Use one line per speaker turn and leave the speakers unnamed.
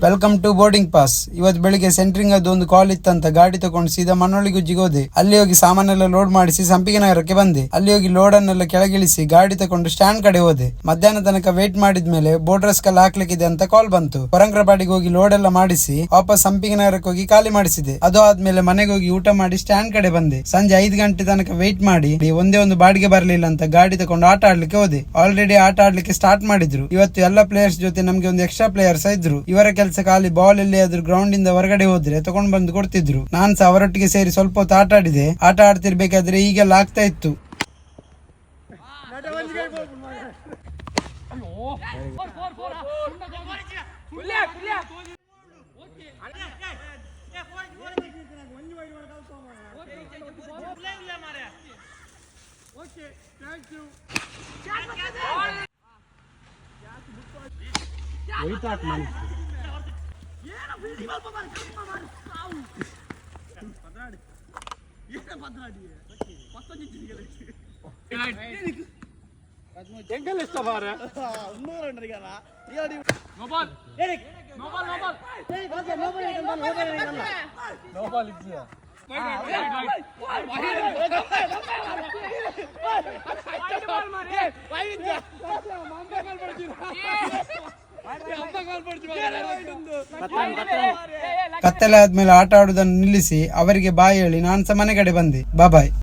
Welcome to boarding pass. ಇವತ್ತು ಬೆಳಿಗ್ಗೆ centring ಅದು ಒಂದು ಕಾಲ್ ಇತ್ತಂತ ಗಾಡಿ ತಗೊಂಡು ಸೀದಾ ಮಣ್ಣೊಳ್ಳಿಗುಜ್ಜಿಗೆ ಹೋದೆ. ಅಲ್ಲಿ ಹೋಗಿ ಸಾಮಾನೆಲ್ಲ ಲೋಡ್ ಮಾಡಿಸಿ ಸಂಪಿಗೆ ನಗರಕ್ಕೆ ಬಂದೆ. ಅಲ್ಲಿ ಹೋಗಿ ಲೋಡ್ ಅನ್ನೆಲ್ಲ ಕೆಳಗಿಳಿಸಿ ಗಾಡಿ ತಗೊಂಡು ಸ್ಟ್ಯಾಂಡ್ ಕಡೆ ಹೋದೆ. ಮಧ್ಯಾಹ್ನ ತನಕ ವೇಟ್ ಮಾಡಿದ್ಮೇಲೆ ಬೋರ್ಡ್ರಸ್ ಕಲ್ ಹಾಕ್ಲಿಕ್ಕಿದೆ ಅಂತ ಕಾಲ್ ಬಂತು. ಕೊರಂಗ್ರಪಾಡಿಗೆ ಹೋಗಿ ಲೋಡ್ ಎಲ್ಲ ಮಾಡಿಸಿ ವಾಪಸ್ ಸಂಪಿಗೆ ನಗರಕ್ಕೆ ಹೋಗಿ ಖಾಲಿ ಮಾಡಿಸಿದೆ. ಅದು ಆದ್ಮೇಲೆ ಮನೆಗೆ ಹೋಗಿ ಊಟ ಮಾಡಿ ಸ್ಟ್ಯಾಂಡ್ ಕಡೆ ಬಂದೆ. ಸಂಜೆ 5 ಗಂಟೆ ತನಕ ವೇಟ್ ಮಾಡಿ ಒಂದೇ ಒಂದು ಬಾಡಿಗೆ ಬರಲಿಲ್ಲ ಅಂತ ಗಾಡಿ ತಗೊಂಡು ಆಟ ಆಡ್ಲಿಕ್ಕೆ ಹೋದೆ. ಆಲ್ರೆಡಿ ಆಟ ಆಡ್ಲಿಕ್ಕೆ ಸ್ಟಾರ್ಟ್ ಮಾಡಿದ್ರು. ಇವತ್ತು ಎಲ್ಲ ಪ್ಲೇಯರ್ಸ್ ಜೊತೆ ನಮ್ಗೆ ಒಂದು ಎಕ್ಸ್ಟ್ರಾ ಪ್ಲೇಯರ್ಸ್ ಇದ್ರು. ಇವರ ಕೆಲಸ ಖಾಲಿ ಬಾಲ್ ಎಲ್ಲಿ ಆದ್ರೂ ಗ್ರೌಂಡ್ ಇಂದ ಹೊರಗಡೆ ಹೋದ್ರೆ ತಗೊಂಡ್ ಬಂದು ಕೊಡ್ತಿದ್ರು. ನಾನ್ ಸಹ ಅವರೊಟ್ಟಿಗೆ ಸೇರಿ ಸ್ವಲ್ಪ ಹೊತ್ತು ಆಟ ಆಡಿದೆ. ಆಟ ಆಡ್ತಿರ್ಬೇಕಾದ್ರೆ ಈಗೆಲ್ಲ ಆಗ್ತಾ ಇತ್ತು. ಕತ್ತಲೆ ಆದ್ಮೇಲೆ ಆಟ ಆಡುವುದನ್ನು ನಿಲ್ಲಿಸಿ ಅವರಿಗೆ ಬಾಯ್ ಹೇಳಿ ನಾನ್ ಸಹ ಮನೆ ಕಡೆ ಬಂದೆ. ಬಾಯ್.